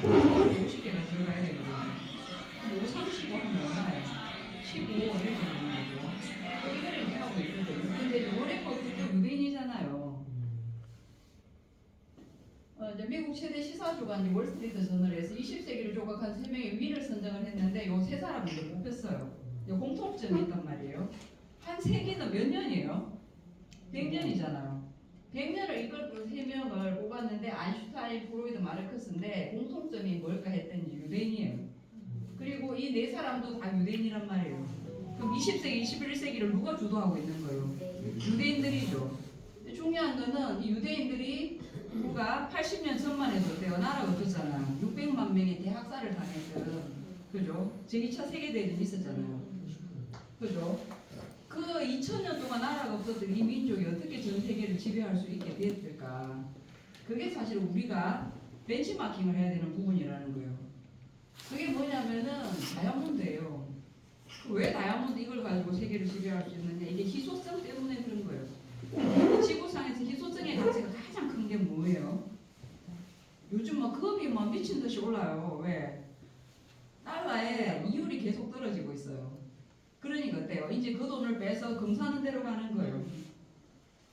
50개가 들어가야 되거든요. 5, 35 하면 얼마예요? 15 이렇게 되는 거죠. 이거를 이렇게 하고 있거든요. 근데 요번에 것도 유대인이잖아요. 이제 미국 최대 시사주간 월스트리트 저널에서 20세기를 조각한 3명의 위인을 선정을 했는데 요 세 사람을 이제 뽑혔어요. 공통점이 있단 말이에요. 한 세기는 몇 년이에요? 100년이잖아요. 100년을 이걸 3명을 뽑았는데 아인슈타인, 프로이드, 마르크스인데 공통점이 뭘까 했더니 유대인이에요. 그리고 이 네 사람도 다 유대인이란 말이에요. 그럼 20세기, 21세기를 누가 주도하고 있는 거예요? 유대인들이죠. 중요한 거는 이 유대인들이 누가 80년 전만 해도 어때요? 나라가 없었잖아요. 600만 명의 대학살을 당했던, 그죠? 제2차 세계대전이 있었잖아요. 그죠? 그 2000년 동안 나라가 없었던 이 민족이 어떻게 전 세계를 지배할 수 있게 됐을까? 그게 사실 우리가 벤치마킹을 해야 되는 부분이라는 거예요. 그게 뭐냐면은 다이아몬드예요. 왜 다이아몬드 이걸 가지고 세계를 지배할 수 있느냐? 이게 희소성 때문에 그런 거예요. 지구상에서 희소성의 가치가 가장 큰 게 뭐예요? 요즘 막 금이 막 미친 듯이 올라요. 왜? 달러의 이율이 계속 떨어지고 있어요. 그러니까 어때요? 이제 그 돈을 빼서 금사는 데로 가는 거예요.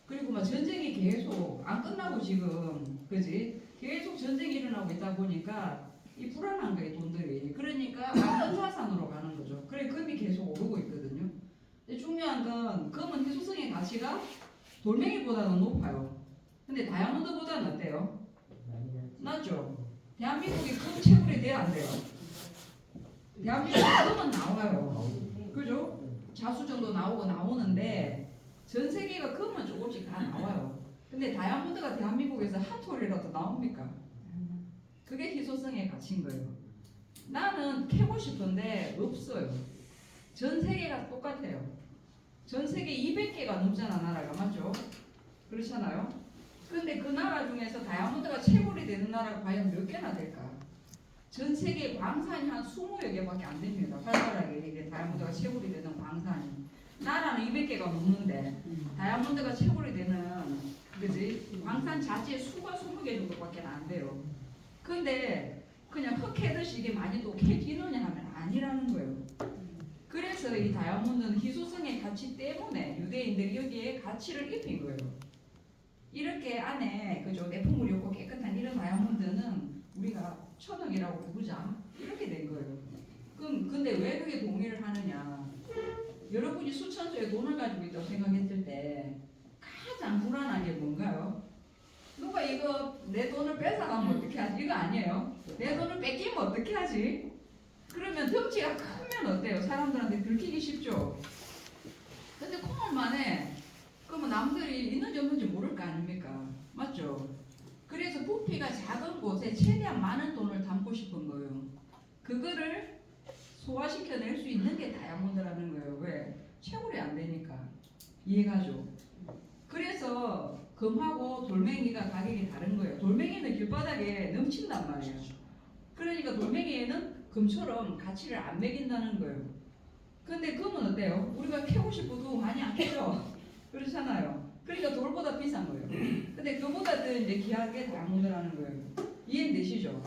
그리고 막 전쟁이 계속 안 끝나고 지금, 그지? 계속 전쟁이 일어나고 있다 보니까 이 불안한 거예요, 돈들이. 그러니까 안전자산으로 가는 거죠. 그래 금이 계속 오르고 있거든요. 근데 중요한 건 금은 희소성의 가치가 돌멩이보다는 높아요. 근데 다이아몬드보다는 어때요? 낮죠? 대한민국이 금 채굴이 돼야 안 돼요? 대한민국에 금은 나와요. 그죠? 자수 정도 나오고 나오는데 전 세계가 금은 조금씩 다 나와요. 근데 다이아몬드가 대한민국에서 한 톨이라도 나옵니까? 그게 희소성의 가치인 거예요. 나는 캐고 싶은데 없어요. 전 세계가 똑같아요. 전 세계 200개가 넘잖아 나라가, 맞죠? 그렇잖아요? 근데 그 나라 중에서 다이아몬드가 채굴이 되는 나라가 과연 몇 개나 될까? 전 세계 광산이 한 20여 개밖에 안 됩니다. 활발하게 이게 다이아몬드가 채굴이 되는 광산이. 나라는 200개가 넘는데 다이아몬드가 채굴이 되는, 그지? 광산 자체의 수가 20개 정도밖에 안 돼요. 근데 그냥 흙 캐듯이 이게 많이 또 캐지느냐 하면 아니라는 거예요. 그래서 이 다이아몬드는 희소성의 가치 때문에 유대인들이 여기에 가치를 입힌 거예요. 이렇게 안에, 그죠? 내품물이 없고 깨끗한 이런 다이아몬드는 우리가 천억이라고 부르자, 이렇게 된 거예요. 그럼 근데 왜 그게 동의를 하느냐? 여러분이 수천조의 돈을 가지고 있다고 생각했을 때 가장 불안한 게 뭔가요? 누가 이거 내 돈을 뺏어가면 어떻게 하지? 이거 아니에요. 내 돈을 뺏기면 어떻게 하지? 그러면 덩치가 크면 어때요? 사람들한테 들키기 쉽죠. 근데 콩을만 해. 그러면 남들이 있는지 없는지 모를 거 아닙니까? 맞죠? 그래서 부피가 작은 곳에 최대한 많은 돈을 담고 싶은 거예요. 그거를 소화시켜낼 수 있는 게 다이아몬드라는 거예요. 왜? 채굴이 안 되니까. 이해가죠? 그래서 금하고 돌멩이가 가격이 다른 거예요. 돌멩이는 길바닥에 넘친단 말이에요. 그러니까 돌멩이에는 금처럼 가치를 안 매긴다는 거예요. 근데 금은 어때요? 우리가 캐고 싶어도 많이 안 캐죠? 그렇잖아요. 그러니까 돌보다 비싼 거예요. 근데 그보다 더 이제 귀한 게 다이아몬드라는 거예요. 이해되시죠?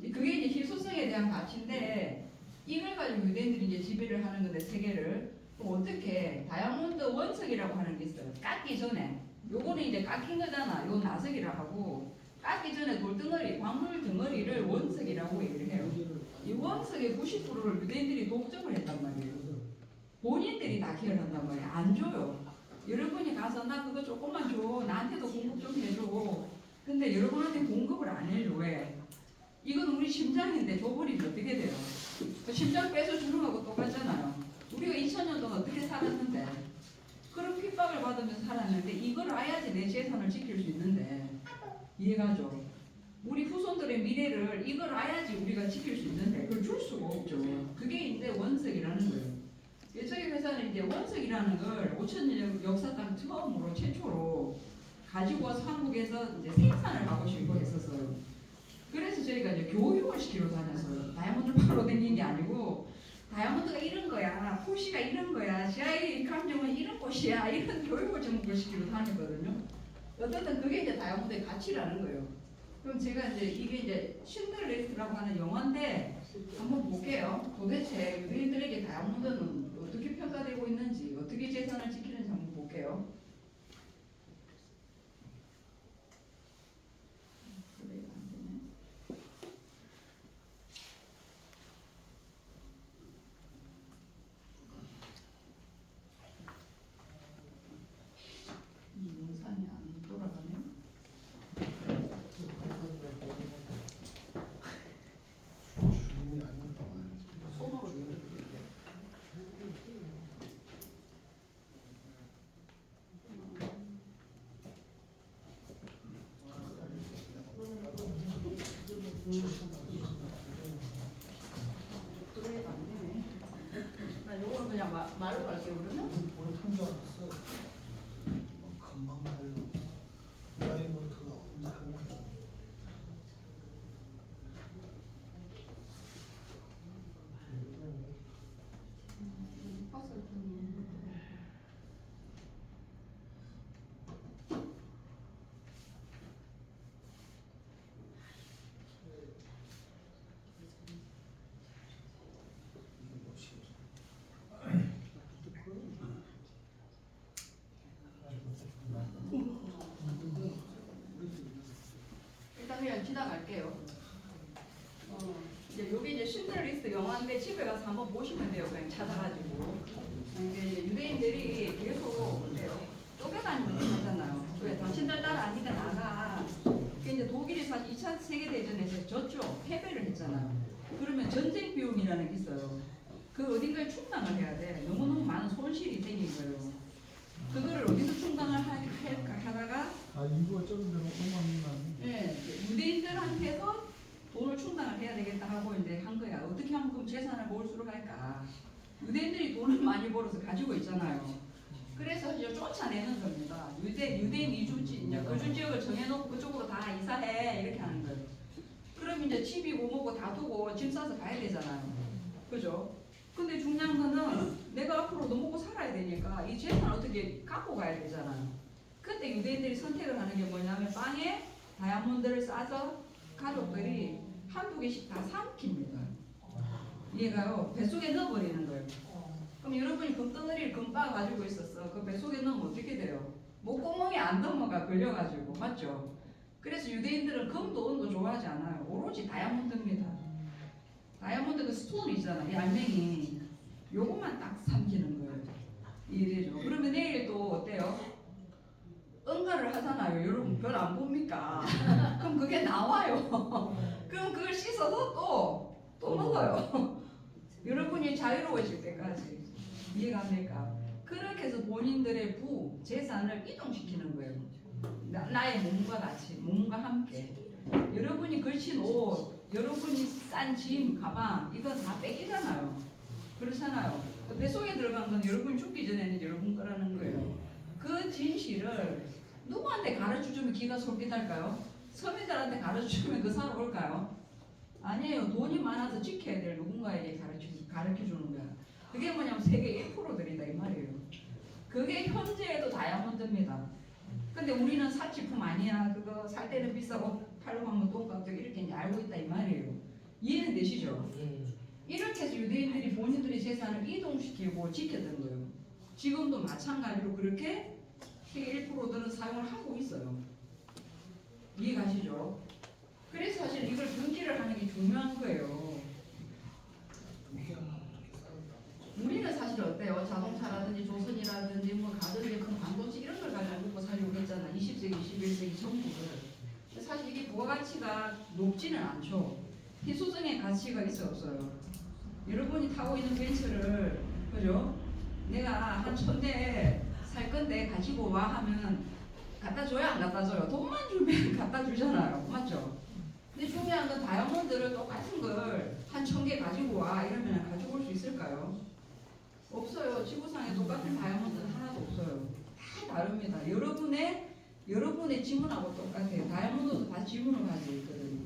그게 이제 희소성에 대한 가치인데 이걸 가지고 유대인들이 이제 지배를 하는 건데 세계를 어떻게 다이아몬드 원석이라고 하는 게 있어요. 깎기 전에 요거는 이제 깎인 거잖아. 요 나석이라고 하고 깎기 전에 돌덩어리, 광물 덩어리를 원석이라고 얘기를 해요. 이 원석의 90%를 유대인들이 독점을 했단 말이에요. 본인들이 다 기여한단 말이에요. 안 줘요. 여러분이 가서 나 그거 조금만 줘. 나한테도 공급 좀 해줘. 근데 여러분한테 공급을 안 해줘. 왜? 이건 우리 심장인데 줘버리면 어떻게 돼요? 심장 빼서 주는 거하고 똑같잖아요. 우리가 2000년 동안 어떻게 살았는데 그런 핍박을 받으면서 살았는데 이걸 알아야지 내 재산을 지킬 수 있는데 이해가죠? 우리 후손들의 미래를 이걸 알아야지 우리가 지킬 수 있는데 그걸 줄 수가 없죠. 그게 이제 원석이라는 거예요. 저희 회사는 이제 원석이라는 걸 5000년 역사상 처음으로 최초로 가지고 와서 한국에서 이제 생산을 하고 싶고 했었어요. 그래서 저희가 이제 교육을 시키러 다녔어요. 다이아몬드를 바로 댕긴 게 아니고 다이아몬드가 이런 거야, 포시가 이런 거야, GI 감정은 이런 꽃이야, 이런 교육을 전부 시키러 다녔거든요. 어쨌든 그게 이제 다이아몬드의 가치라는 거예요. 그럼 제가 이제 이게 이제 신들레스트 월스트리트라고 하는 영화인데 한번 볼게요. 도대체 유대인들에게 다이아몬드는 어떻게 평가되고 있는지, 어떻게 재산을 지키는지 한번 볼게요. 플레이가 안 되네. 영상이 안 돌아가네. 손으로 눌러드릴게요. 플레이가 안 되네. 나 요거는 그냥 말로 갈게요. 그러면 금방 말로 다이아몬드가 언제 한국에 일단 그냥 지나갈게요. 이제 여기 이제 신들리스트 영화인데 집에 가서 한번 보시면 돼요. 그냥 찾아가지고. 이제 유대인들이 계속 어때요? 쫓겨다니면서 하잖아요. 왜 당신들 따라 아니까 나가. 그게 이제 독일이 사실 2차 세계대전에서 졌죠. 패배를 했잖아요. 그러면 전쟁 비용이라는 게 있어요. 그 어딘가에 충당을 해야 돼. 너무너무 많은 손실이 생긴 거예요. 그거를 어디서 충당을 하다가 인구가 적은 데로 5만이나 네, 유대인들한테서 돈을 충당을 해야 되겠다 하고 이제 한 거야. 어떻게 하면 그럼 재산을 모을수록 할까? 유대인들이 돈을 많이 벌어서 가지고 있잖아요. 그래서 이제 쫓아내는 겁니다. 유대인 이주지, 이제 거주 지역을 정해놓고 그쪽으로 다 이사해 이렇게 하는 거예요. 그럼 이제 집이고 뭐고 다 두고 짐 싸서 가야 되잖아요. 그죠? 근데 중요한 거는 내가 앞으로 너 먹고 살아야 되니까 이 재산 어떻게 갖고 가야 되잖아요. 그때 유대인들이 선택을 하는 게 뭐냐면 빵에 다이아몬드를 싸서 가족들이 한두 개씩 다 삼킵니다. 얘가요 뱃속에 넣어버리는 거예요. 그럼 여러분이 금덩어리를 금바 가지고 있었어. 그 뱃속에 넣으면 어떻게 돼요? 목구멍이 안 넘어가 걸려가지고 맞죠? 그래서 유대인들은 금도 은도 좋아하지 않아요. 오로지 다이아몬드입니다. 다이아몬드 그 스톤 있잖아, 이 알맹이. 요것만 딱 삼키는 거예요. 이해되죠? 그러면 내일 또 어때요? 응가를 하잖아요. 여러분 별 안 봅니까? 그럼 그게 나와요. 그럼 그걸 씻어서 또 먹어요. 여러분이 자유로워질 때까지. 이해가 안 될까? 그렇게 해서 본인들의 재산을 이동시키는 거예요. 나의 몸과 같이, 몸과 함께. 여러분이 걸친 옷, 여러분이 싼 짐, 가방, 이건 다 뺏기잖아요. 그렇잖아요. 뱃속에 들어간 건 여러분이 죽기 전에는 여러분 거라는 거예요. 그 진실을 누구한테 가르쳐주면 기가 솔깃할까요? 서민들한테 가르쳐주면 그 사람 올까요? 아니에요. 돈이 많아서 지켜야 될 누군가에게 가르쳐주는 거야. 그게 뭐냐면 세계 1%들이다 이 말이에요. 그게 현재에도 다이아몬드입니다. 근데 우리는 사치품 아니야. 그거 살 때는 비싸고 팔로 가면 돈 값도 이렇게 이제 알고 있다 이 말이에요. 이해는 되시죠? 이렇게 해서 유대인들이 본인들의 재산을 이동시키고 지켰던 거예요. 지금도 마찬가지로 그렇게 세계 1%들은 사용을 하고 있어요. 이해가시죠? 그래서 사실 이걸 금기를 하는 게 중요한 거예요. 우리는 사실 어때요? 자동차라든지 조선이라든지 뭐 가전제 큰 반도체 이런 걸 가지고 먹고 살려고 했잖아. 20세기, 21세기 전국을. 사실 이게 부가가치가 높지는 않죠. 희소성의 가치가 있어요, 없어요? 여러분이 타고 있는 벤츠를 그죠? 내가 한 1000대 살 건데 가지고 와 하면 갖다 줘야 안 갖다 줘요? 돈만 주면 갖다 주잖아요. 맞죠? 근데 중요한 건 다이아몬드를 똑같은 걸 한 1000개 가지고 와 이러면 가지고 올 수 있을까요? 없어요. 지구상에 똑같은 다이아몬드는 하나도 없어요. 다 다릅니다. 여러분의 지문하고 똑같아요. 다이아몬드도 다 지문을 가지고 있거든요.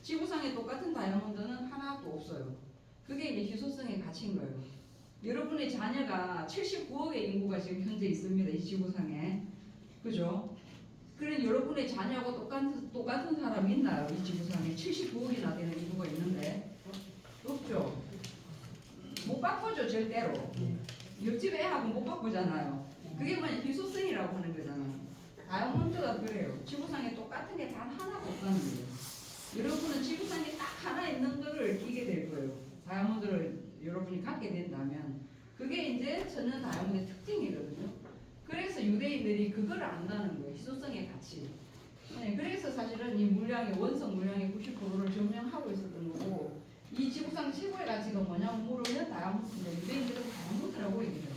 지구상에 똑같은 다이아몬드는 하나도 없어요. 그게 이제 희소성의 가치인 거예요. 여러분의 자녀가 79억의 인구가 지금 현재 있습니다. 이 지구상에. 그죠? 그래 여러분의 자녀하고 똑같은 사람이 있나요? 이 지구상에 79억이나 되는 인구가 바꾸죠 절대로. 옆집 애하고 못 바꾸잖아요. 그게 뭐냐 희소성이라고 하는 거잖아요. 다이아몬드가 그래요. 지구상에 똑같은 게 단 하나도 없다는 거예요. 여러분은 지구상에 딱 하나 있는 거를 끼게 될 거예요. 다이아몬드를 여러분이 갖게 된다면 그게 이제 천연 다이아몬드의 특징이거든요. 그래서 유대인들이 그걸 안다는 거예요. 희소성의 가치. 네, 그래서 사실은 이 물량의 원성 물량의 90%를 점령하고 있었던 거고 이 지구상 최고의 가치가 뭐냐면 물으면 다이아몬드인데 유대인들은 다이아몬드라고 얘기해요.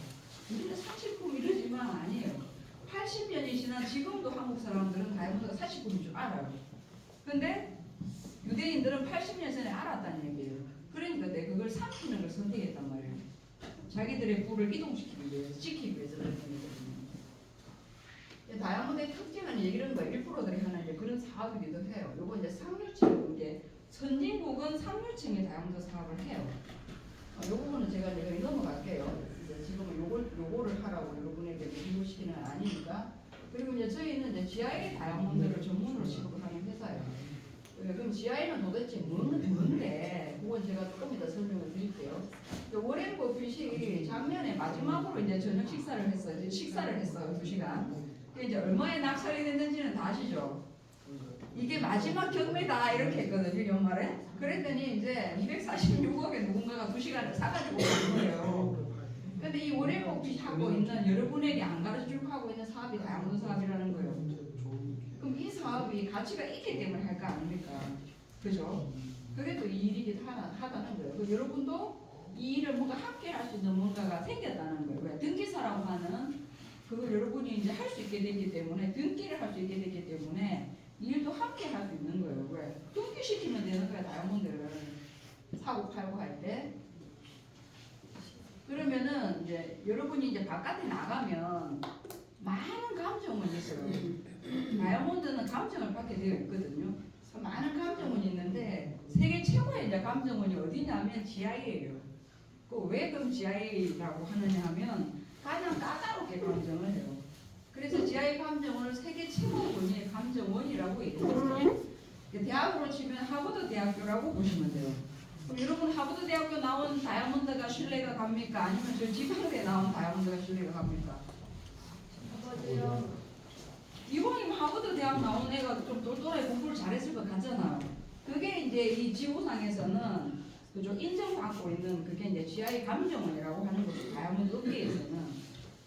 우리는 사실품 이러지만 아니에요. 80년이 지난 지금도 한국 사람들은 다이아몬드가 사실품인 줄 알아요. 근데 유대인들은 80년 전에 알았다는 얘기예요. 그러니까 내 그걸 삼키는 걸 선택했단 말이에요. 자기들의 뿔을 이동시키기 위해서, 지키기 위해서 그런 거거든요. 다이아몬드의 특징은 이런 거예요. 1%들이 하는 이제 그런 사업이기도 해요. 요거 이제 상류층, 이제 선진국은 상류층의 다이아몬드 사업을 해요. 요 부분은 제가 여기 넘어갈게요. 이제 지금은 요거를 하라고 여러분에게 비교시키는 건 아니니까. 그리고 이제 저희는 이제 GIA 다이아몬드를 전문으로 취급을 하는 회사예요. 그럼 GIA는 도대체 뭔데? 그건 제가 조금 이따 설명을 드릴게요. 워렌 버핏이 작년에 마지막으로 이제 저녁 식사를 했어요. 식사를 했어요. 2시간. 이제 얼마에 낙찰이 됐는지는 다 아시죠? 이게 마지막 경매다 이렇게 했거든요. 연말에. 그랬더니 이제 246억에 누군가가 2시간을 사가지고 간 거예요. 근데 이 워렌 버핏이 하고 있는 여러분에게 안 가르쳐주고 하고 있는 사업이 다이아몬드 사업이라는 거예요. 그럼 이 사업이 가치가 있기 때문에 할 거 아닙니까? 그죠? 그게 또 이 일이기도 하다는 거예요. 그 여러분도 이 일을 뭔가 함께 할 수 있는 뭔가가 생겼다는 거예요. 왜? 등기사라고 하는 그걸 여러분이 이제 할 수 있게 됐기 때문에 등기를 할 수 있게 됐기 때문에 이 일도 함께 할 수 있는 거예요. 왜? 등기시키면 되는 거야 다이아몬드를 사고 팔고 할 때. 그러면은 이제 여러분이 이제 바깥에 나가면 많은 감정은 있어요. 다이아몬드는 감정을 받게 되어 있거든요. 많은 감정원이 있는데 세계 최고의 이제 감정원이 어디냐면 GIA예요. 왜 그럼 GIA라고 하느냐 하면 가장 까다롭게 감정을 해요. 그래서 GIA 감정원을 세계 최고의 감정원이라고 얘기해요. 대학으로 치면 하버드 대학교라고 보시면 돼요. 그럼 여러분 하버드 대학교 나온 다이아몬드가 신뢰가 갑니까? 아니면 저 지방대 나온 다이아몬드가 신뢰가 갑니까? 하버드요. 이번에 하버드 대학 나온 애가 좀 똘똘하게 공부를 잘했을 것 같잖아요. 그게 이제 이 지구상에서는 그죠 인정받고 있는 그게 이제 GI 감정원이라고 하는 거죠. 다이아몬드 업계에서는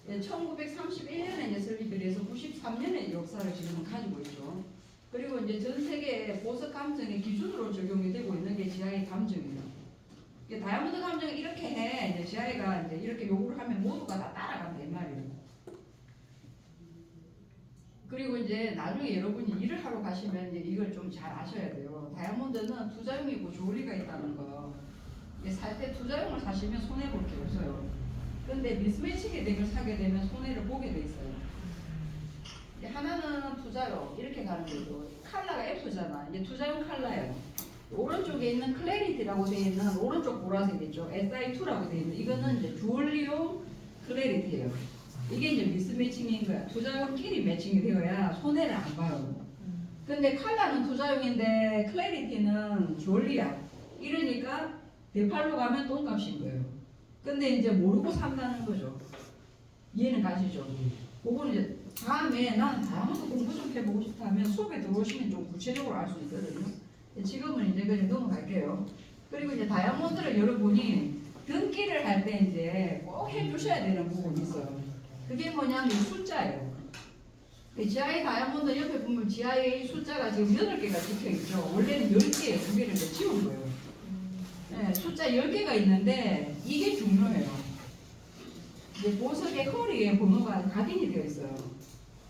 1931년에 이제 설립을 해서 93년의 역사를 지금은 가지고 있죠. 그리고 이제 전 세계 보석 감정의 기준으로 적용이 되고 있는 게 GI 감정이에요. 다이아몬드 감정이 이렇게 해 이제 GI가 이제 이렇게 요구를 하면 모두가 다 따라간다 이 말이에요. 그리고 이제 나중에 여러분이 일을 하러 가시면 이제 이걸 좀 잘 아셔야 돼요. 다이아몬드는 투자용이고 조리가 있다는 거. 살 때 투자용을 사시면 손해 볼 게 없어요. 그런데 미스매치게 덱을 사게 되면 손해를 보게 돼 있어요. 하나는 투자용 이렇게 가는 거죠. 컬러가 F잖아. 이제 투자용 컬러예요. 오른쪽에 있는 클래리티라고 되어 있는 오른쪽 보라색 있죠. SI2라고 되어 있는 이거는 이제 주얼리용 클래리티예요. 이게 이제 미스매칭인 거야. 투자용끼리 매칭이 되어야 손해를 안 봐요. 근데 컬러는 투자용인데 클래리티는 주얼리야. 이러니까 대팔로 가면 똥값인 거예요. 근데 이제 모르고 산다는 거죠. 이해는 가시죠? 그거는 이제 다음에 난 다이아몬드 공부 좀 해보고 싶다 하면 수업에 들어오시면 좀 구체적으로 알 수 있거든요. 지금은 이제 그냥 넘어갈게요. 그리고 이제 다이아몬드를 여러분이 등기를 할 때 이제 꼭 해주셔야 되는 부분이 있어요. 그게 뭐냐면 숫자예요. GIA 다이아몬드 옆에 보면 GIA 숫자가 지금 8개가 찍혀있죠. 원래는 10개에 2개를 더 지운 거예요. 네, 숫자 10개가 있는데 이게 중요해요. 이제 보석의 허리에 번호가 각인이 되어 있어요.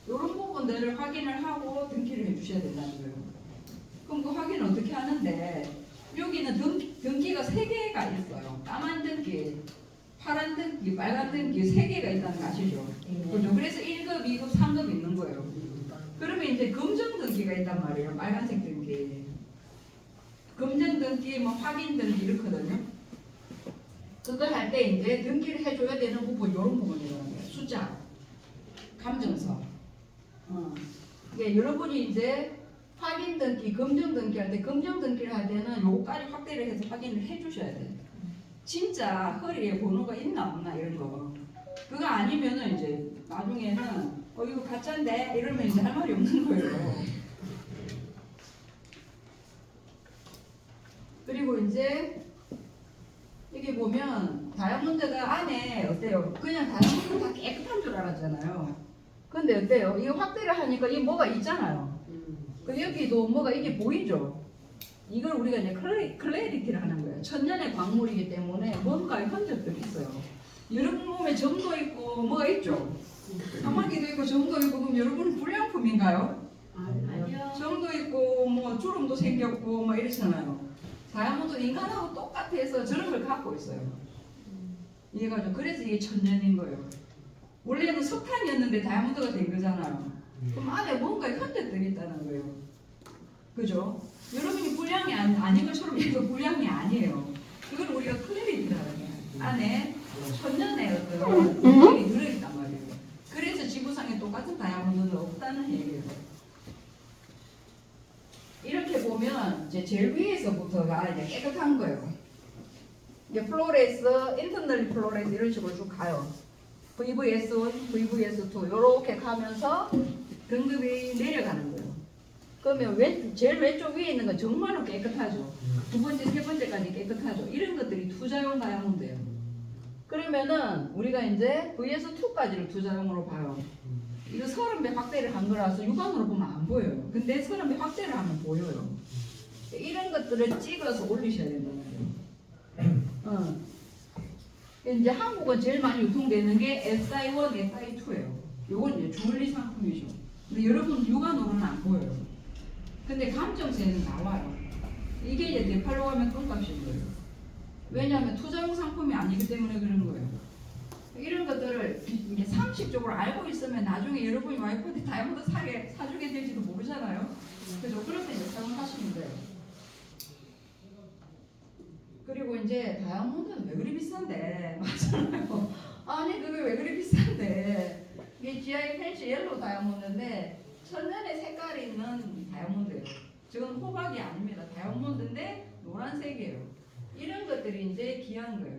이런 부분들을 확인을 하고 등기를 해주셔야 된다는 거예요. 그럼 그 확인을 어떻게 하는데 여기는 등기가 3개가 있어요. 까만 등기, 파란 등기, 빨간 등기 3개가 있다는 거 아시죠? 그렇죠? 그래서 1급, 2급, 3급 있는 거예요. 그러면 이제 검정 등기가 있단 말이에요. 빨간색 등기. 검정 등기, 뭐 확인 등기 이렇거든요. 그걸 할 때 이제 등기를 해줘야 되는 부분 이런 부분이라는 거예요. 숫자, 감정서. 이게 여러분이 이제 확인 등기, 검정 등기 할 때 검정 등기를 할 때는 요거까지 확대를 해서 확인을 해주셔야 돼요. 진짜 허리에 번호가 있나 없나 이런 거. 그거 아니면은 이제 나중에는 이거 가짜인데 이러면 이제 할 말이 없는 거예요. 그리고 이제 여기 보면 다이아몬드가 안에 어때요? 그냥 다이아몬드가 다 깨끗한 줄 알았잖아요. 근데 어때요? 이거 확대를 하니까 이게 뭐가 있잖아요. 그 여기도 뭐가 이게 보이죠? 이걸 우리가 이제 클래리티를 하는 거예요. 천년의 광물이기 때문에 뭔가의 흔적들이 있어요. 여러분 몸에 점도 있고 뭐가 있죠? 까마귀도 있고 점도 있고 그럼 여러분은 불량품인가요? 아니요. 점도 있고 뭐 주름도 생겼고 뭐 이렇잖아요. 다이아몬드 인간하고 똑같아서 저런 걸 갖고 있어요. 이해가죠? 그래서 이게 천년인 거예요. 원래는 석탄이었는데 다이아몬드가 된 거잖아요. 그럼 안에 뭔가의 흔적들이 있다는 거예요. 그죠? 여러분이 불량이 아닌 것처럼 이거 불량이 아니에요. 이걸 우리가 클래리티라는 거예요. 안에 천년의 어떤 흔적이 들어있단 말이에요. 그래서 지구상에 똑같은 다이아몬드는 없다는 얘기예요. 이렇게 보면 이제 제일 위에서부터가 이제 깨끗한 거예요. 이제 플로레스, 인터널 플로레스 이런 식으로 쭉 가요. VVS1, VVS2 이렇게 가면서 등급이 내려가는 거예요. 그러면 제일 왼쪽 위에 있는 건 정말로 깨끗하죠. 두 번째, 세 번째까지 깨끗하죠. 이런 것들이 투자용 다이아몬드예요. 그러면은 우리가 이제 VS2까지를 투자용으로 봐요. 이거 30배 확대를 한 거라서 육안으로 보면 안 보여요. 근데 30배 확대를 하면 보여요. 이런 것들을 찍어서 올리셔야 된다는 거예요. 이제 한국은 제일 많이 유통되는 게 SI1, SI2예요. 요건 이제 주얼리 상품이죠. 근데 여러분 육안으로는 안 보여요. 근데 감정세는 나와요. 이게 이제 네팔로 가면 똥값인 거예요. 왜냐하면 투자용 상품이 아니기 때문에 그런 거예요. 이런 것들을 이제 상식적으로 알고 있으면 나중에 여러분이 와이프한테 다이아몬드 사주게 될지도 모르잖아요. 그래서 그럴 때 이제 사용하시면 돼요. 그리고 이제 다이아몬드는 왜 그리 비싼데? 맞잖아요. 아니 그게 왜 그리 비싼데? 이게 GI 펜시 옐로우 다이아몬드인데 천년의 색깔이 있는 다이아몬드예요. 지금 호박이 아닙니다. 다이아몬드인데 노란색이에요. 이런 것들이 이제 귀한 거예요.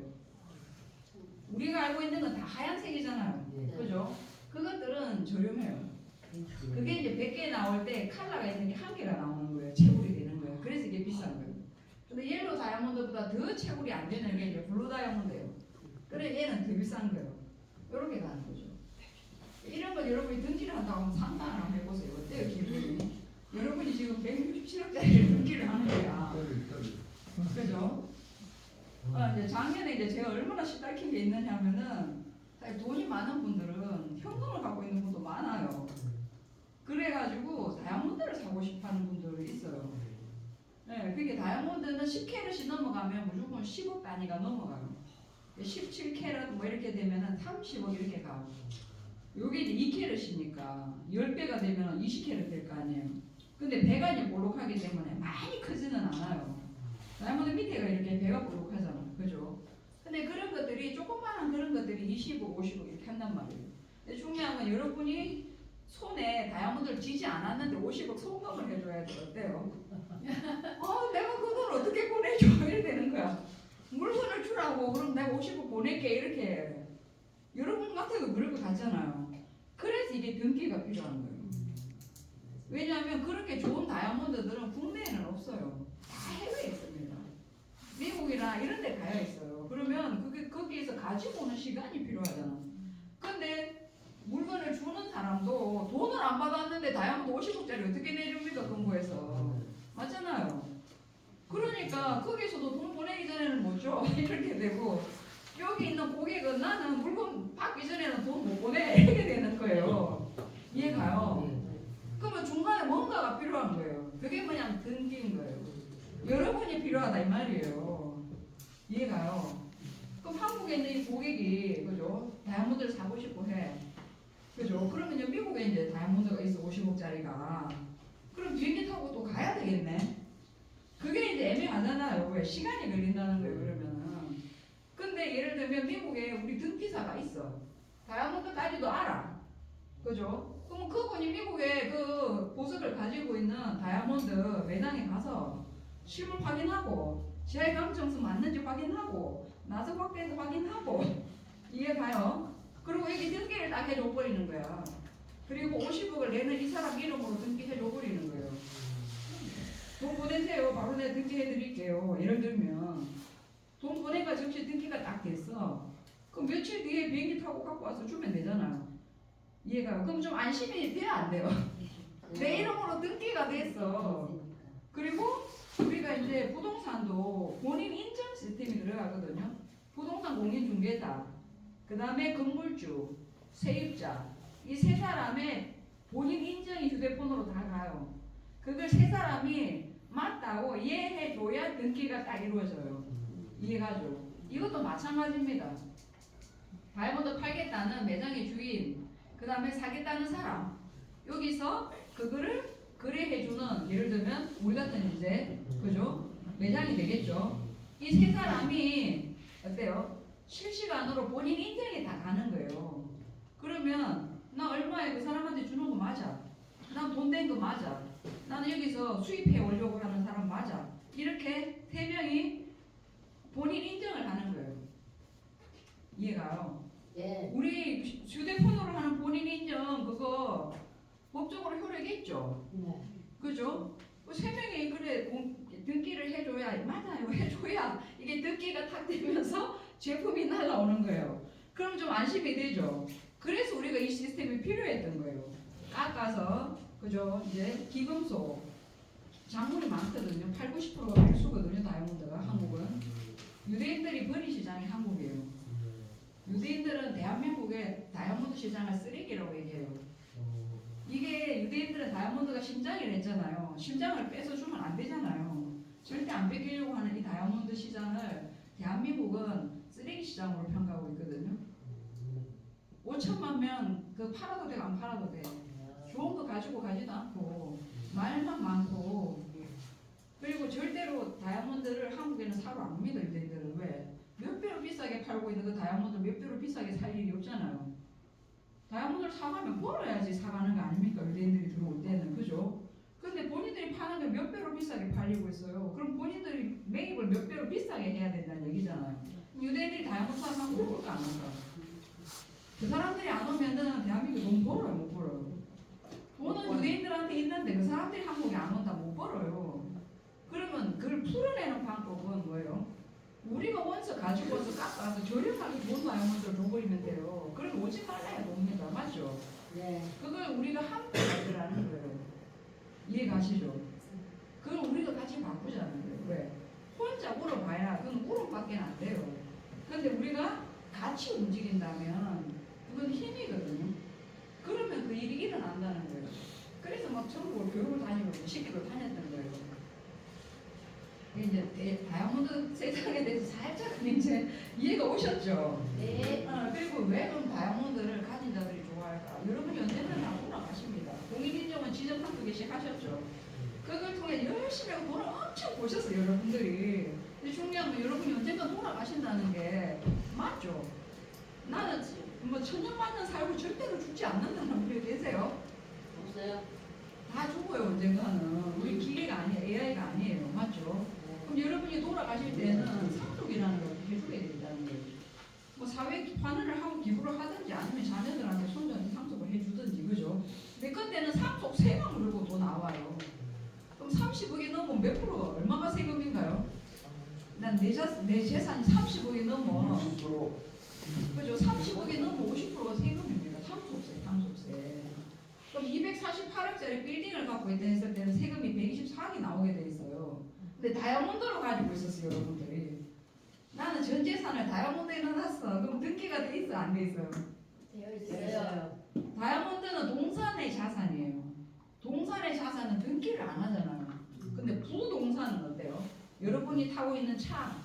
우리가 알고 있는 건 다 하얀색이잖아요. 그죠? 그것들은 저렴해요. 그게 이제 100개 나올 때 컬러가 있는 게 1개가 나오는 거예요. 채굴이 되는 거예요. 그래서 이게 비싼 거예요. 근데 옐로우 다이아몬드보다 더 채굴이 안 되는 게 이제 블루 다이아몬드예요. 그래 얘는 더 비싼 거예요. 이렇게 가는 거죠. 이런 거 여러분이 등기를 한다고 하면 상상을 한번 해보세요. 어때요 기분이? 여러분이 지금 167억짜리 등기를 하는 거야. 그죠? 이제 작년에 이제 제가 얼마나 시달린 게 있느냐 하면은 사실 돈이 많은 분들은 현금을 갖고 있는 분도 많아요. 그래가지고 다이아몬드를 사고 싶어하는 분들이 있어요. 네, 그게 다이아몬드는 10캐럿이 넘어가면 무조건 10억 단위가 넘어가요. 17캐럿 뭐 이렇게 되면은 30억 이렇게 가요. 요게 이제 2캐럿이니까 10배가 되면 20캐럿 될 거 아니에요. 근데 배가 이제 볼록하기 때문에 많이 크지는 않아요. 다이아몬드 밑에가 이렇게 배가 볼록하잖아. 그죠? 근데 그런 것들이 조그마한 그런 것들이 20억, 50억 이렇게 한단 말이에요. 근데 중요한 건 여러분이 손에 다이아몬드를 지지 않았는데 50억 송금을 해줘야 돼. 어때요? 내가 그 돈 어떻게 보내줘? 이렇게 되는 거야. 물건을 주라고 그럼 내가 50억 보낼게 이렇게. 여러분 같아도 그럴 것 같잖아요. 그래서 이게 등기가 필요한 거예요. 왜냐하면 그렇게 좋은 다이아몬드들은 국내에는 없어요. 다 해외에 있습니다. 미국이나 이런 데 가야 있어요. 그러면 그게 거기에서 가지고 오는 시간이 필요하잖아. 근데 물건을 주는 사람도 돈을 안 받았는데 다이아몬드 50억짜리 어떻게 내줍니까? 금고에서. 맞잖아요. 그러니까 거기서도 돈 보내기 전에는 못 줘. 이렇게 되고 여기 있는 고객은 나는 물건 받기 전에는 돈 못 보내. 이렇게 되는 거예요. 이해가요? 그러면 중간에 뭔가가 필요한 거예요. 그게 뭐냐면 등기인 거예요. 여러분이 필요하다 이 말이에요. 이해가요? 그럼 한국에 있는 이 고객이 그죠? 다이아몬드를 사고 싶어 해. 그죠? 그러면 이제 미국에 이제 다이아몬드가 있어 50억짜리가. 그럼 비행기 타고 또 가야 되겠네. 그게 이제 애매하잖아요. 왜? 시간이 걸린다는 거예요. 그러면은. 근데 예를 들면 미국에 우리 등기사가 있어. 다이아몬드까지도 알아. 그죠? 그럼 그분이 미국에 그 보석을 가지고 있는 다이아몬드 매장에 가서 실물 확인하고 지하의 감정수 맞는지 확인하고 나서 확인하고 이해 가요. 그리고 여기 등기를 딱 해줘 버리는 거야. 그리고 50억을 내는 이 사람 이름으로 등기해줘 버리는 거예요. 돈 보내세요. 바로 내가 등기해드릴게요. 예를 들면 돈 보내가 즉시 등기가 딱 됐어. 그럼 며칠 뒤에 비행기 타고 갖고 와서 주면 되잖아요. 이해가요? 그럼 좀 안심이 돼야 안 돼요? 내 이름으로 등기가 됐어. 그리고 우리가 이제 부동산도 본인 인증 시스템이 들어가거든요. 부동산 공인중개사, 그 다음에 건물주, 세입자, 이 세 사람의 본인 인증이 휴대폰으로 다 가요. 그걸 세 사람이 맞다고 이해해줘야 등기가 딱 이루어져요. 이해가죠? 이것도 마찬가지입니다. 다이아몬드 팔겠다는 매장의 주인, 그 다음에 사겠다는 사람, 여기서 그거를 거래해주는, 예를 들면 우리 같은 이제 그죠? 매장이 되겠죠. 이 세 사람이 어때요? 실시간으로 본인 인증이 다 가는 거예요. 그러면 나 얼마에 그 사람한테 주는 거 맞아? 난 돈 된 거 맞아? 나는 여기서 수입해 오려고 하는 사람 맞아? 이렇게 세 명이 본인 인증을 하는 거예요. 이해가요? 예. 우리 휴대폰으로 하는 본인 인증 그거 법적으로 효력이 있죠. 네. 그죠? 그 세 명이 그래 등기를 해줘야 맞아요. 해줘야 이게 등기가 탁 되면서 제품이 날라오는 거예요. 그럼 좀 안심이 되죠. 그래서 우리가 이 시스템이 필요했던 거예요. 깎아서 그죠? 이제 기금속 작물이 많거든요. 8, 90%가 필수거든요. 다이아몬드가 한국은 유대인들이 버린 시장이 한국이에요. 유대인들은 대한민국의 다이아몬드 시장을 쓰레기라고 얘기해요. 이게 유대인들은 다이아몬드가 심장이라 했잖아요. 심장을 뺏어주면 안 되잖아요. 절대 안 뺏기려고 하는 이 다이아몬드 시장을 대한민국은 쓰레기 시장으로 평가하고 있거든요. 5천만 명 그 팔아도 되고 안 팔아도 돼. 좋은 거 가지고 가지도 않고 말만 많고 그리고 절대로 다이아몬드를 한국에는 사러 안 옵니다. 유대인들은 왜? 몇 배로 비싸게 팔고 있는 그 다이아몬드 몇 배로 비싸게 살 일이 없잖아요. 다이아몬드를 사가면 벌어야지 사가는 거 아닙니까? 유대인들이 들어올 때는 그죠? 근데 본인들이 파는 게 몇 배로 비싸게 팔리고 있어요. 그럼 본인들이 매입을 몇 배로 비싸게 해야 된다는 얘기잖아요. 유대인들이 다이아몬드 사서 한국 올까 안 올까? 그 사람들이 안 오면은 대한민국 돈 벌어요 못 벌어요? 돈은 유대인들한테 있는데 그 사람들이 한국에 안 온다 못 벌어요. 그러면 그걸 풀어내는 방법은 뭐예요? 우리가 원서 가지고 와서 깎아서 저렴하게 돈 다이아몬드를 줘버리면 돼요. 그럼 오지 말라야 봅니다. 맞죠? 네. 그걸 우리가 함께 만들라는 거예요. 이해 가시죠? 그걸 우리가 같이 바꾸자는 거예요. 왜? 혼자 울어봐야 그건 울음밖에 안 돼요. 근데 우리가 같이 움직인다면 그건 힘이거든요. 그러면 그 일이 일어난다는 거예요. 그래서 막 전국을 교육을 다니고 시키러 다녔던 거예요. 이제 다이아몬드 세상에 대해서 살짝 이제 이해가 오셨죠? 네. 그리고 왜 그럼 다이아몬드를 가진 자들이 좋아할까? 여러분이 언젠가 다 돌아가십니다. 공인인정은 지점 한두 개씩 하셨죠? 그걸 통해 열심히 하고 돈을 엄청 버셨어요, 여러분들이. 근데 중요한 건 여러분이 언젠가 돌아가신다는 게 맞죠? 나는 뭐 천년만년 살고 절대로 죽지 않는다는 분이 계세요? 없어요? 다 죽어요, 언젠가는. 우리 기계가 아니에요, AI가 아니에요. 맞죠? 그럼 여러분이 돌아가실 때는 상속이라는 걸 해줘야 된다는 거예요. 뭐 사회 환원을 하고 기부를 하든지 아니면 자녀들한테 손자한테 상속을 해주든지 그죠? 근데 그때는 상속 세금으로 또 나와요. 그럼 30억이 넘으면 몇 프로 얼마가 세금인가요? 난 내 재산이 30억이 넘어 60%. 그죠? 30억이 넘으면 50%가 세금입니다. 상속세. 그럼 248억짜리 빌딩을 갖고 있다 했을 때는 세금이 124억이 나오게 돼 있어요. 근데 다이아몬드로 가지고 있었어요, 여러분들이. 나는 전 재산을 다이아몬드에 넣어놨어. 그럼 등기가 돼 있어, 안 돼 있어요? 되어 있어요. 다이아몬드는 동산의 자산이에요. 동산의 자산은 등기를 안 하잖아요. 근데 부동산은 어때요? 여러분이 타고 있는 차,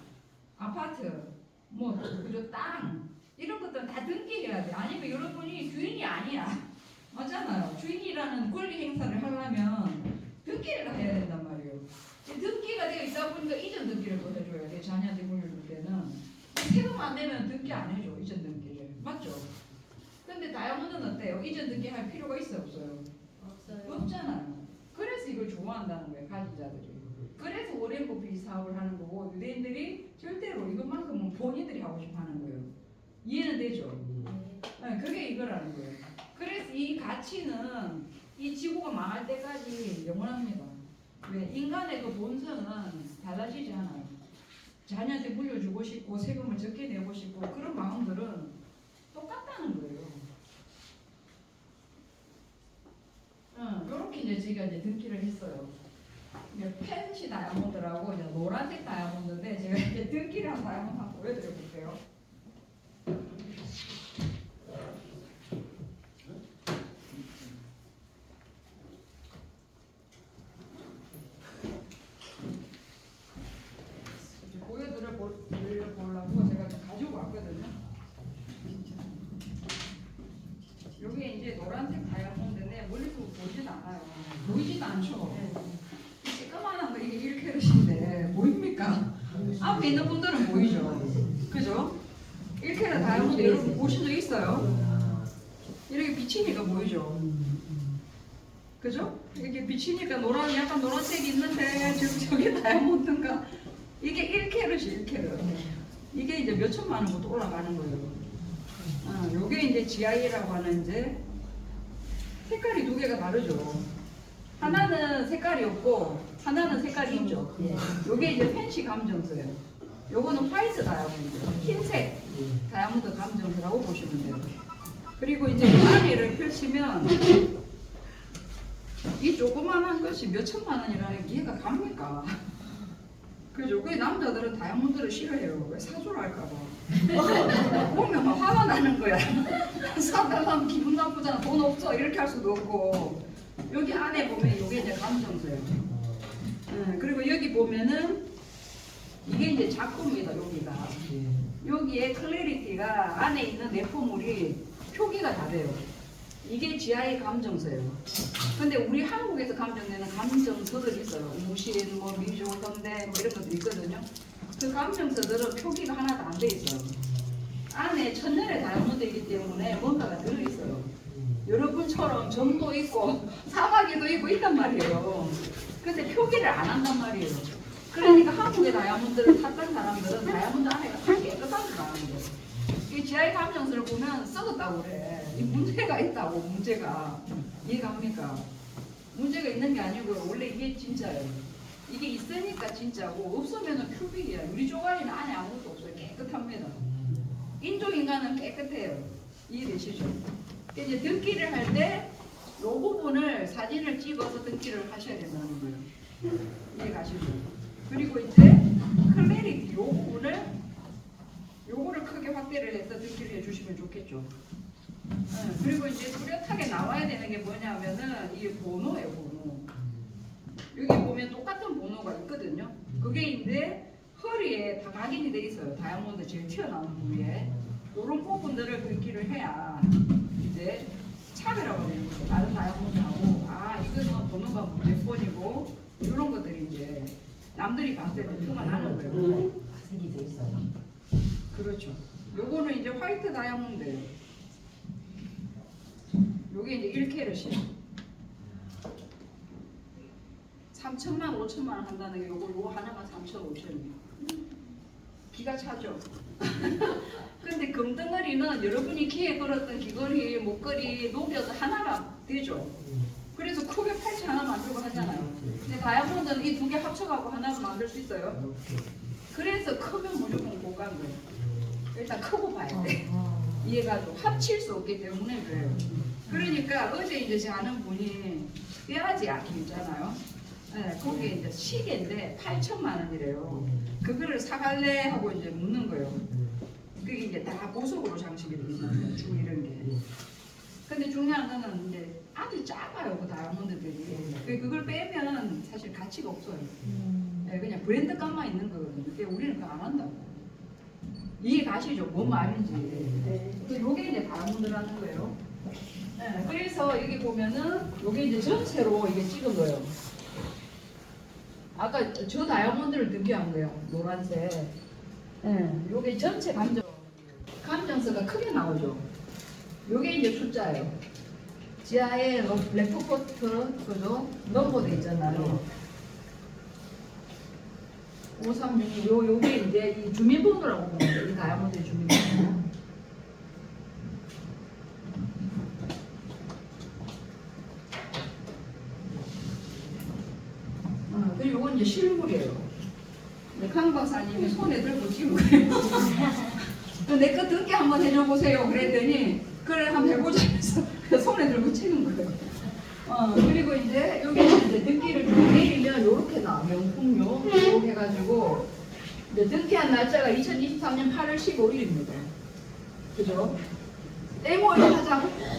아파트, 뭐 그죠? 땅 이런 것들은 다 등기해야 돼. 아니면 여러분이 주인이 아니야. 맞잖아요. 주인이라는 권리 행사를 하려면 등기를 해야 된단 말이에요. 등기가 되어 있다 보니까 이전 등기를 또 해줘야 돼. 자녀한테 물려줄 때는 세금 안 내면 등기 안 해줘. 이전 등기를. 맞죠? 근데 다이아몬드는 어때요? 이전 등기 할 필요가 있어요, 없어요? 없어요. 없잖아요. 그래서 이걸 좋아한다는 거예요, 가진자들이. 그래서 워렌 버핏이 사업을 하는 거고 유대인들이 절대로 이것만큼은 본인들이 하고 싶어 하는 거예요. 이해는 되죠? 네, 그게 이거라는 거예요. 그래서 이 가치는 이 지구가 망할 때까지 영원합니다. 왜? 인간의 그 본성은 달라지지 않아요. 자녀한테 물려주고 싶고 세금을 적게 내고 싶고 그런 마음들은 똑같다는 거예요. 이렇게 이제 제가 이제 등기를 했어요. 펜시 다이아몬드라고 이제 노란색 다이아몬드인데 제가 이제 등기를 한 다이아몬드 한번 보여드려 볼게요. 보여드려보려고 제가 좀 가지고 왔거든요. 여기에 이제 노란색 다이아몬드인데 멀리서 보이지도 않아요. 보이지도 않죠. 새까만한 거 이게 1캐럿인데 보입니까? 앞에 있는 분들은 보이죠. 그죠? 1캐럿 다이아몬드 여러분 보신 적 있어요? 이렇게 비치니까 보이죠. 그죠? 이렇게 비치니까 노란 약간 노란색이 있는데 저게 다이아몬드인가? 이게 1캐럿이 1캐럿. 이게 이제 몇 천만 원부터 올라가는 거예요. 요게 이제 GI라고 하는 이제 색깔이 두 개가 다르죠. 하나는 색깔이 없고 하나는 색깔이 있죠. 요게 이제 펜시 감정서예요. 요거는 화이트 다이아몬드, 흰색 다이아몬드 감정서라고 보시면 돼요. 그리고 이제 이 안에를 펼치면 이 조그만한 것이 몇 천만 원이라는 게 이해가 갑니까? 그죠? 그 남자들은 다이아몬드를 싫어해요. 왜 사주라 할까봐. 보면 막 화가 나는 거야. 사달라면 하면 기분 나쁘잖아. 돈 없어. 이렇게 할 수도 없고. 여기 안에 보면 이게 이제 감정서예요. 그리고 여기 보면은 이게 이제 작품입니다. 여기가. 여기에 클래리티가 안에 있는 내포물이 표기가 다 돼요. 이게 GI 감정서예요. 근데 우리 한국에서 감정되는 감정서들이 있어요. 무신, 뭐 미조, 현대 뭐 이런 것들 있거든요. 그 감정서들은 표기가 하나도 안 돼 있어요. 안에 천년의 다이아몬드이기 때문에 뭔가가 들어있어요. 여러분처럼 점도 있고 사마귀도 있고 있단 말이에요. 근데 표기를 안 한단 말이에요. 그러니까 한국의 다이아몬드를 탔던 사람들은 다이아몬드 안에가 다 깨끗한 줄 아는 거예요. 이 GI 감정서를 보면 썩었다고 그래. 이 문제가 있다고. 문제가 이해가 합니까? 문제가 있는 게 아니고요. 원래 이게 진짜예요. 이게 있으니까 진짜고 없으면 큐빅이야. 우리 조각에는 안에 아무것도 없어요. 깨끗합니다. 인조인간은 깨끗해요. 이해되시죠? 이제 등기를 할 때 이 부분을 사진을 찍어서 등기를 하셔야 된다는 거예요. 이해가시죠? 그리고 이제 클래리티 이 부분을 요거를 크게 확대를 해서 등기를 해주시면 좋겠죠. 그리고 이제 뚜렷하게 나와야 되는 게 뭐냐면은 이게 번호예요, 번호. 여기 보면 똑같은 번호가 있거든요. 그게 이제 허리에 다 각인이 돼 있어요. 다이아몬드 제일 튀어나온 부위에. 이런 부분들을 등기를 해야 이제 차별화가 되는 거죠. 다른 다이아몬드하고 이거는 번호가 몇 번이고 이런 것들이 이제 남들이 봤을 때 표가 나는 거예요. 색이 돼 있어요. 그렇죠. 요거는 이제 화이트 다이아몬드예요. 요게 이제 1캐럿이에요. 3천만, 5천만 원 한다는 게 요거 하나가 3천, 5천이에요. 기가 차죠. 근데 금덩어리는 여러분이 키에 걸었던 귀걸이, 목걸이 녹여서 하나가 되죠. 그래서 크게 팔찌 하나 만들고 하잖아요. 근데 다이아몬드는 이 두 개 합쳐가고 하나로 만들 수 있어요. 그래서 크면 무조건 고가인 거예요. 일단 크고 봐야 돼. 이해가 좀 합칠 수 없기 때문에 그래요. 그러니까 어제 이제 제 아는 분이 뼈아지 악기 있잖아요. 네, 거기에 이제 시계인데 8천만 원이래요. 그거를 사갈래 하고 이제 묻는 거예요. 그게 이제 다 보석으로 장식이 되어 있는 줄 이런 게. 근데 중요한 거는 이제 아주 작아요, 그 다이아몬드들이. 그걸 빼면 사실 가치가 없어요. 네, 그냥 브랜드 값만 있는 거거든요. 근데 우리는 그거 안 한다고. 이해 가시죠? 뭔 말인지. 요게 이제 다이아몬드라는 거예요. 네, 그래서 여기 보면은 요게 이제 전체로 이게 찍은 거예요. 아까 저 다이아몬드를 등기한 거예요. 노란색. 네, 요게 전체 감정서가 크게 나오죠. 요게 이제 숫자예요. 지하에 레프포트 그죠? 넘버돼 있잖아요. 5366 요게 이제 이 주민번호라고 보면 돼요. 이 다이아몬드의 주민번호. 그리고 이건 이제 실물이에요. 강 박사님이 손에 들고 찍은 거예요. 내 거 등기 한번 해줘 보세요. 그랬더니 그래 한번 해보자 해서 손에 들고 찍은 거예요. 그리고 이제 여기 이제 등기를 좀 내리면 이렇게 나와. 명품료 이렇게 해가지고 이제 등기한 날짜가 2023년 8월 15일입니다. 그죠? 데모를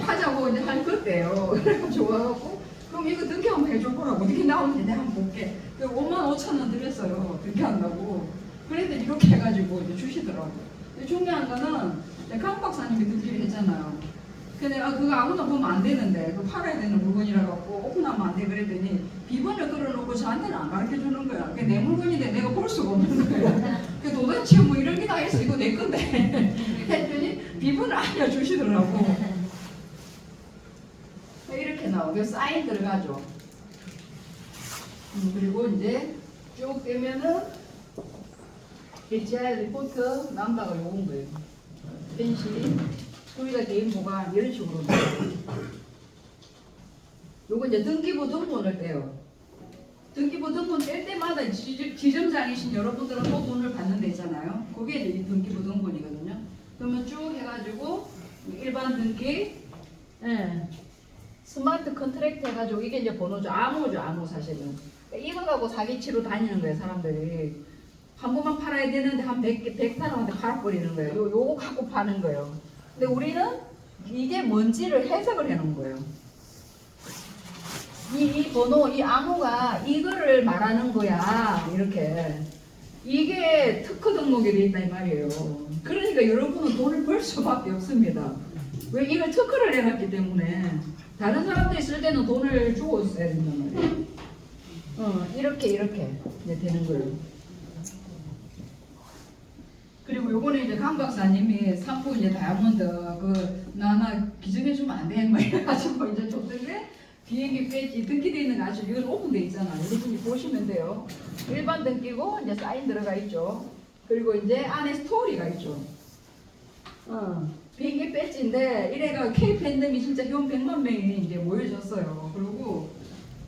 하자고 이제 한 그때요. 그래가지고 와갖고 그럼 이거 등기 한번 해줘보라고. 어떻게 나오는지 내가 한번 볼게. 55,000원 드렸어요. 등기한다고. 그랬더니 이렇게 해가지고 이제 주시더라고. 근데 중요한 거는 강 박사님이 등기를 했잖아요. 근데 그거 아무나 보면 안 되는데 그 팔아야 되는 물건이라 갖고 오픈하면 안 돼 그랬더니 비번을 걸어놓고 저한테는 안 가르쳐 주는 거야. 그게 내 물건인데 내가 볼 수가 없는 거야. 그 도대체 뭐 이런 게 다 있어. 이거 내 건데 했더니 비번을 알려주시더라고. 이렇게 나오고 사인 들어가죠. 그리고 이제 쭉 되면은 HI 리포트 남바가 요건 거예요. 펜시 소유자 개인 보관 이런 식으로 요거 이제 등기부 등본을 떼요. 등기부 등본 뗄 때마다 지점장이신 여러분들은 또 돈을 받는 데 있잖아요. 그게 이제 이 등기부 등본이거든요. 그러면 쭉 해가지고 일반 등기, 스마트 컨트랙트 해가지고 이게 이제 번호죠. 암호죠, 암호 사실은. 이거 갖고 사기치러 다니는 거예요, 사람들이. 한 번만 팔아야 되는데 한 100사람한테 팔아버리는 거예요. 요거 갖고 파는 거예요. 근데 우리는 이게 뭔지를 해석을 해놓은 거예요. 이 번호, 이 암호가 이거를 말하는 거야. 이렇게. 이게 특허 등록이 돼 있다 이 말이에요. 그러니까 여러분은 돈을 벌 수밖에 없습니다. 왜 이걸 특허를 해놨기 때문에. 다른 사람들이 쓸 때는 돈을 주고 써야 된단 말이에요. 이렇게 이제 되는 거예요. 그리고 요거는 이제 강 박사님이 상품 이제 다이아몬드 나 기증해주면 안 돼? 막 이래가지고 이제 줬던데 비행기 배지 등기돼 있는 거 아시죠? 이건 오픈돼 있잖아요. 여러분이 보시면 돼요. 일반 등기고 이제 사인 들어가 있죠. 그리고 이제 안에 스토리가 있죠. 비행기 배지인데 이래가 K 팬덤이 진짜 현 100만 명이 이제 모여졌어요. 그리고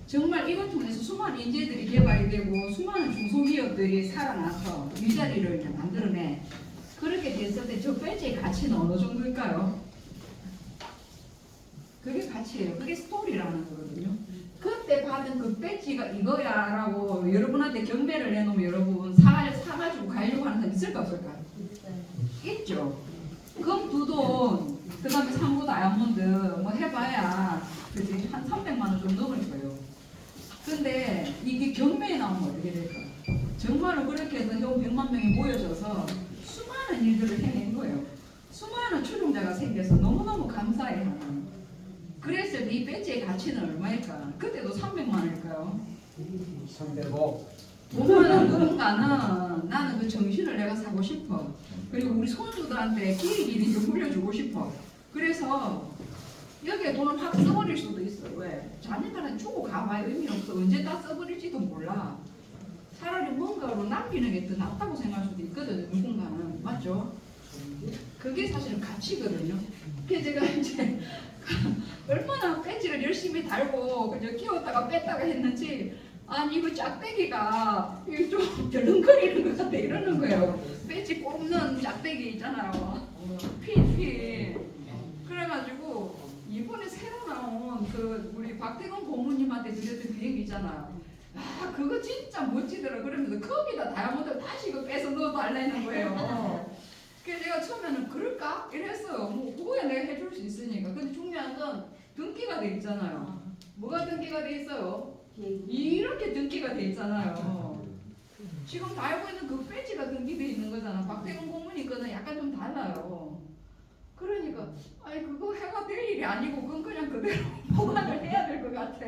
정말 이걸 통해서 수많은 인재들이 개발이 되고 수많은 중소기업들이 살아나서 일자리를 이제 만들어내. 그렇게 됐을 때 저 배지의 가치는 어느 정도일까요? 그게 가치예요. 그게 스토리라는 거거든요. 그때 받은 그 배지가 이거야라고 여러분한테 경매를 해놓으면 여러분 사가지고 가려고 하는 사람 있을까 없을까? 있죠. 그럼 두 돈, 그 다음에 상고 다이아몬드 뭐 해봐야 그치? 한 300만 원 좀 넘을 거예요. 근데 이게 경매에 나오면 어떻게 될까? 정말로 그렇게 해서 현 100만 명이 모여져서 수많은 일들을 해낸 거예요. 수많은 추종자가 생겨서 너무너무 감사해하는. 그랬을 때 이 배지의 가치는 얼마일까? 그때도 300만 원일까요? 300억. 보면은 누군가는 나는 그 정신을 내가 사고 싶어. 그리고 우리 손주들한테 길이길이 좀 물려주고 싶어. 그래서 여기에 돈을 확 써버릴 수도 있어. 왜? 자녀들한테 주고 가봐야 의미 없어. 언제 다 써버릴지도 몰라. 차라리 뭔가로 남기는 게 더 낫다고 생각할 수도 있거든. 누군가는. 맞죠? 그게 사실은 가치거든요. 그래서 제가 이제 얼마나 배지를 열심히 달고 그저 키웠다가 뺐다가 했는지 아니 이거 짝대기가 이거 좀 덜렁거리는 것 같아 이러는 거예요. 배지 꼽는 짝대기 있잖아요. 핀. 그래가지고 이번에 새로 나온 그 우리 박태건 고모님한테 드렸던 비행기 있잖아요. 아 그거 진짜 멋지더라. 그러면서 거기다 다이아몬드를 다시 이거 빼서 넣어달라는 거예요. 그래서 제가 처음에는 그럴까? 이랬어요. 뭐 그거야 내가 해줄 수 있으니까. 근데 중요한 건 등기가 돼 있잖아요. 뭐가 등기가 돼 있어요? 이렇게 등기가 돼 있잖아요. 지금 달고 있는 그 배지가 등기돼 있는 거잖아. 박태근 고문이 거는 약간 좀 달라요. 그러니까 아니 그거 해가 될 일이 아니고 그건 그냥 그대로 보관을 해야 될 것 같아.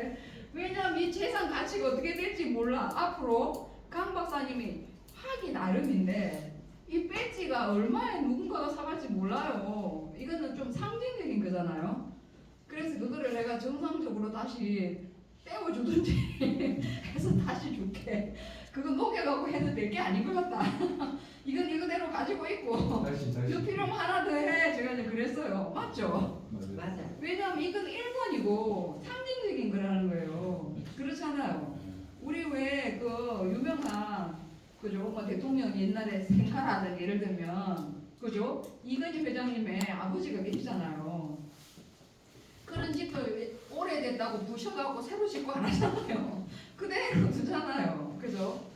왜냐하면 이 재산 가치가 어떻게 될지 몰라. 앞으로 강 박사님이 하기 나름인데 이 배지가 얼마에 누군가가 사갈지 몰라요. 이거는 좀 상징적인 거잖아요. 그래서 그거를 내가 정상적으로 다시 떼어주든지 해서 다시 줄게. 그거 녹여갖고 해도 될 게 아닌 것 같다. 이건 이거대로 가지고 있고 다시 이거 필요하면 하나 더 해. 제가 이제 그랬어요. 맞죠? 맞아. 왜냐하면 이건 1번이고 상징적인 거라는 거예요. 그렇잖아요. 우리 왜 그 유명한 그죠? 뭐 대통령 옛날에 생활하던 예를 들면 그죠? 이건희 회장님의 아버지가 계시잖아요. 그런 집도 오래됐다고 부셔갖고 새로 짓고 안 하잖아요. 그대로 두잖아요. 그죠?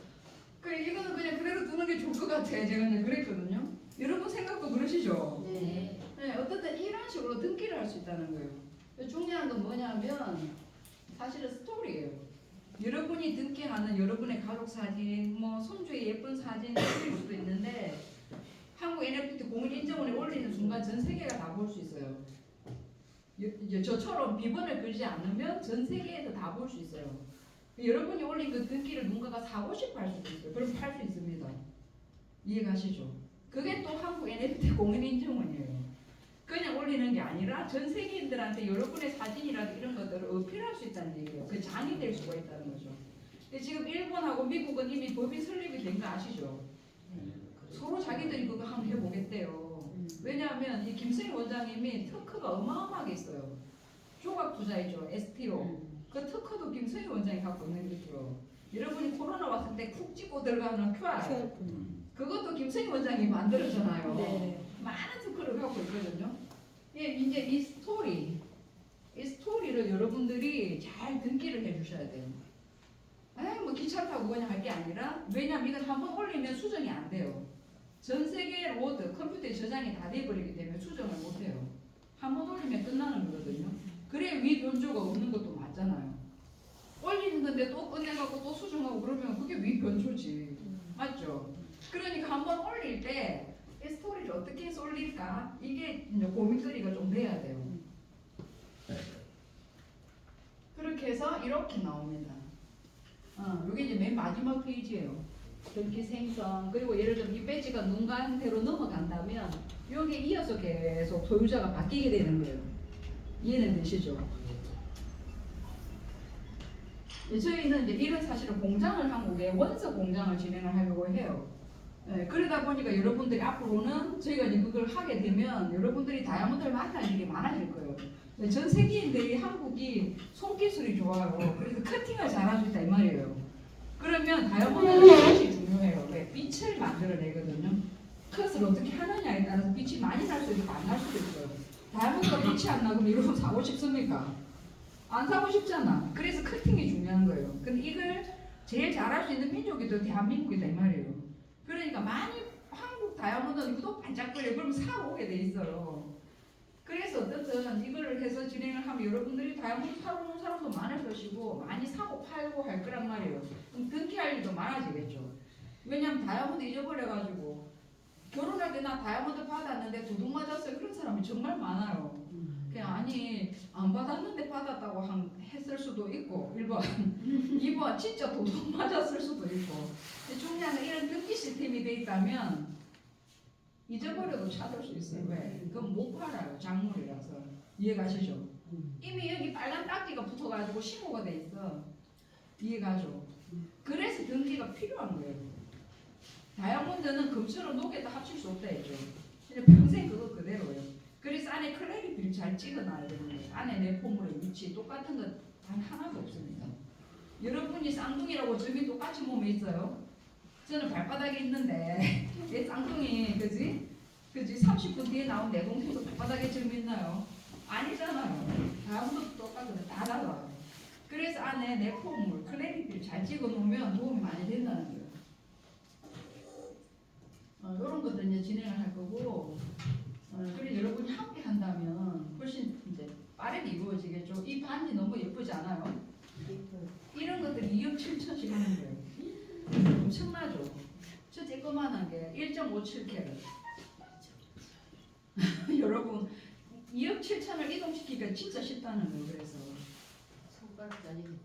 이거는 그냥 그대로 두는 게 좋을 것 같아. 제가 이제 그랬거든요. 여러분 생각도 그러시죠? 네. 네, 어떻든 이런 식으로 등기를 할 수 있다는 거예요. 중요한 건 뭐냐면 사실은 스토리예요. 여러분이 등기하는 여러분의 가족 사진, 뭐 손주의 예쁜 사진 올릴 수도 있는데 한국 NFT 공인 인증원에 올리는 순간 전 세계가 다 볼 수 있어요. 저처럼 비번을 걸지 않으면 전 세계에서 다 볼 수 있어요. 여러분이 올린 그 등기를 누군가가 사고 싶어 할 수도 있어요. 그럼 팔 수 있습니다. 이해가시죠? 그게 또 한국 NFT 공인 인증원이에요. 그냥 올리는 게 아니라 전 세계인들한테 여러분의 사진이라든지 이런 것들을 어필할 수 있다는 얘기예요. 그 장이 될 수가 있다는 거죠. 근데 지금 일본하고 미국은 이미 법이 설립이 된 거 아시죠? 서로 자기들이 그거 한번 해보겠대요. 왜냐하면 이 김승희 원장님이 특허가 어마어마하게 있어요. 조각 투자이죠. STO. 그 특허도 김승희 원장이 갖고 있는 게 있어요. 여러분이 코로나 왔을 때 쿡 찍고 들어가는 QR. 그것도 김승희 원장이 만들었잖아요. 네. 많은 특허를 갖고 있거든요. 예, 이제 이 스토리를 여러분들이 잘 등기를 해주셔야 돼요. 뭐 귀찮다고 그냥 할 게 아니라 왜냐면 이건 한번 올리면 수정이 안 돼요. 전 세계 로드 컴퓨터에 저장이 다 돼버리기 때문에 수정을 못 해요. 한번 올리면 끝나는 거거든요. 그래 위 변조가 없는 것도 맞잖아요. 올리는 건데 또 꺼내갖고 또 수정하고 그러면 그게 위 변조지. 맞죠? 그러니까 한번 올릴 때 이 스토리를 어떻게 해서 올릴까? 이게 이제 고민거리가 좀 돼야 돼요. 그렇게 해서 이렇게 나옵니다. 이게 이제 맨 마지막 페이지예요. 등기 생성 그리고 예를 들면 이 배지가 눈간대로 넘어간다면 여기에 이어서 계속 소유자가 바뀌게 되는 거예요. 이해는 되시죠? 저희는 이제 이런 사실은 공장을 한국에 원서 공장을 진행을 하려고 해요. 네, 그러다 보니까 여러분들이 앞으로는 저희가 이제 그걸 하게 되면 여러분들이 다이아몬드를 만날 일이 많아질 거예요. 전 세계인들이 한국이 손기술이 좋아요. 그래서 커팅을 잘할 수 있다 이 말이에요. 그러면 다이아몬드는 빛이 중요해요. 왜? 빛을 만들어내거든요. 컷을 어떻게 하느냐에 따라서 빛이 많이 날 수도 있고 안 날 수도 있어요. 다이아몬드가 빛이 안 나면 여러분 사고 싶습니까? 안 사고 싶잖아. 그래서 커팅이 중요한 거예요. 근데 이걸 제일 잘할 수 있는 민족이 또 대한민국이다 이 말이에요. 그러니까 많이 한국 다이아몬드는 유독 반짝거려. 그럼 사러 오게 돼 있어요. 그래서 어쨌든 이거를 해서 진행을 하면 여러분들이 다이아몬드 사러 오는 사람도 많을 것이고 많이 사고 팔고 할 거란 말이에요. 그럼 등기할 일도 많아지겠죠. 왜냐면 다이아몬드 잊어버려가지고 결혼할 때 나 다이아몬드 받았는데 도둑 맞았어요. 그런 사람이 정말 많아요. 그냥 아니 안 받았는데 받았다고 했을 수도 있고 1번 2번 진짜 도둑 맞았을 수도 있고. 중요한 건 이런 등기 시스템이 돼 있다면 잊어버려도 찾을 수 있어요. 왜? 그건 못 팔아요. 작물이라서. 이해가시죠? 이미 여기 빨간 딱지가 붙어가지고 신고가 돼 있어. 이해가죠? 그래서 등기가 필요한 거예요. 다이아몬드는 금처럼 녹에다 합칠 수 없다 했죠. 그냥 평생 그거 그대로예요. 그래서 안에 클래리티를 잘 찍어놔야 되는 거예요. 안에 내포물의 위치 똑같은 것 단 하나도 없습니다. 여러분이 쌍둥이라고 점이 똑같이 몸에 있어요. 저는 발바닥에 있는데 내 쌍둥이 그지 30분 뒤에 나온 내 동생도 발바닥에 점이 있나요? 아니잖아요. 다음부터 똑같거든. 다 달라요. 그래서 안에 내포물 클래리티를 잘 찍어 놓으면 도움이 많이 된다는 거예요. 이런 것들 이제 진행을 할 거고, 그리고 여러분이 함께 한다면 훨씬 이제 빠르게 이루어지겠죠. 이 반지 너무 예쁘지 않아요? 이런 것들이 2억 7천씩 하는 거예요. 엄청나죠? 저 쬐끄만한 게 1.57캐럿. 여러분 2억 7천을 이동시키기가 진짜 쉽다는 거예요. 그래서 손가락 잘리겠다.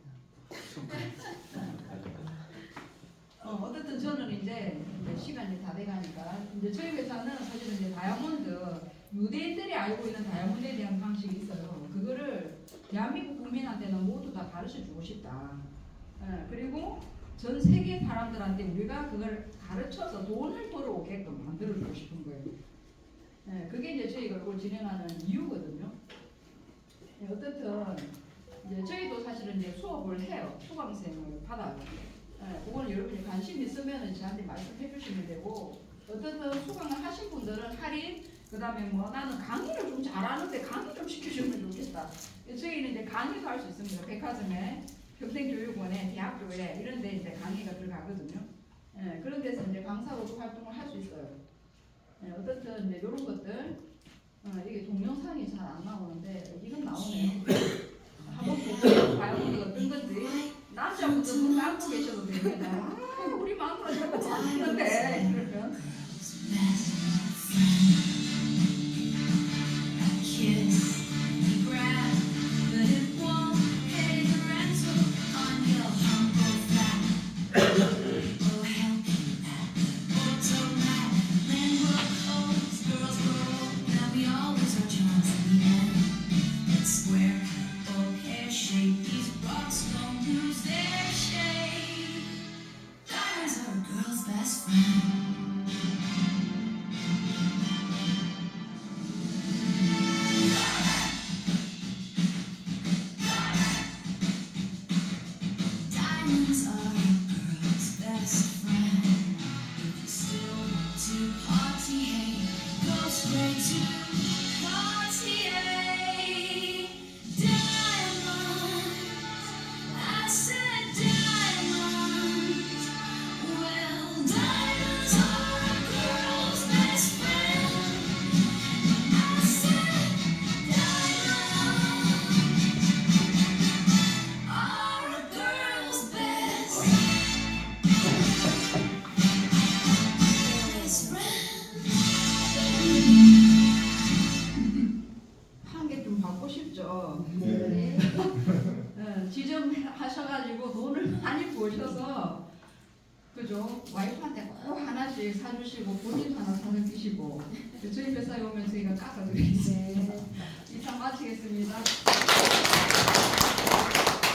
어쨌든 저는 이제 시간이 다 돼가니까 이제 저희 회사는 사실은 이제 다이아몬드 유대인들이 알고 있는 다이아몬드에 대한 방식이 있어요. 그거를 대한민국 국민한테는 모두 다 가르쳐 주고 싶다. 그리고 전 세계 사람들한테 우리가 그걸 가르쳐서 돈을 벌어오게끔 만들어주고 싶은 거예요. 네, 그게 이제 저희가 이걸 진행하는 이유거든요. 네, 어떻든 이제 저희도 사실은 이제 수업을 해요. 수강생을 받아요. 네, 그거는 여러분이 관심 있으면 저한테 말씀해 주시면 되고, 어떻든 수강을 하신 분들은 할인, 그 다음에 뭐 나는 강의를 좀 잘하는데 강의 좀 시켜주면 좋겠다. 저희는 이제 강의도 할 수 있습니다. 백화점에, 평생교육원에, 대학교에 이런 데 이제 강의가 들어가거든요. 예, 그런 데서 이제 강사로도 활동을 할 수 있어요. 예, 어떻든 이제 이런 것들, 이게 동영상이 잘 안 나오는데 이건 나오네요. 한번 보고 과연 이게 어떤 건지. 남자분들 눈 감고 계셔도 됩니다. 아, 우리 마누라 저거 잘하는데 이러면. 지점하셔가지고 돈을 많이 버셔서 그죠? 와이프한테 꼭 하나씩 사주시고 본인도 하나 사는 끼시고 저희 회사에 오면 저희가 깎아드리겠습니다. 이상 마치겠습니다.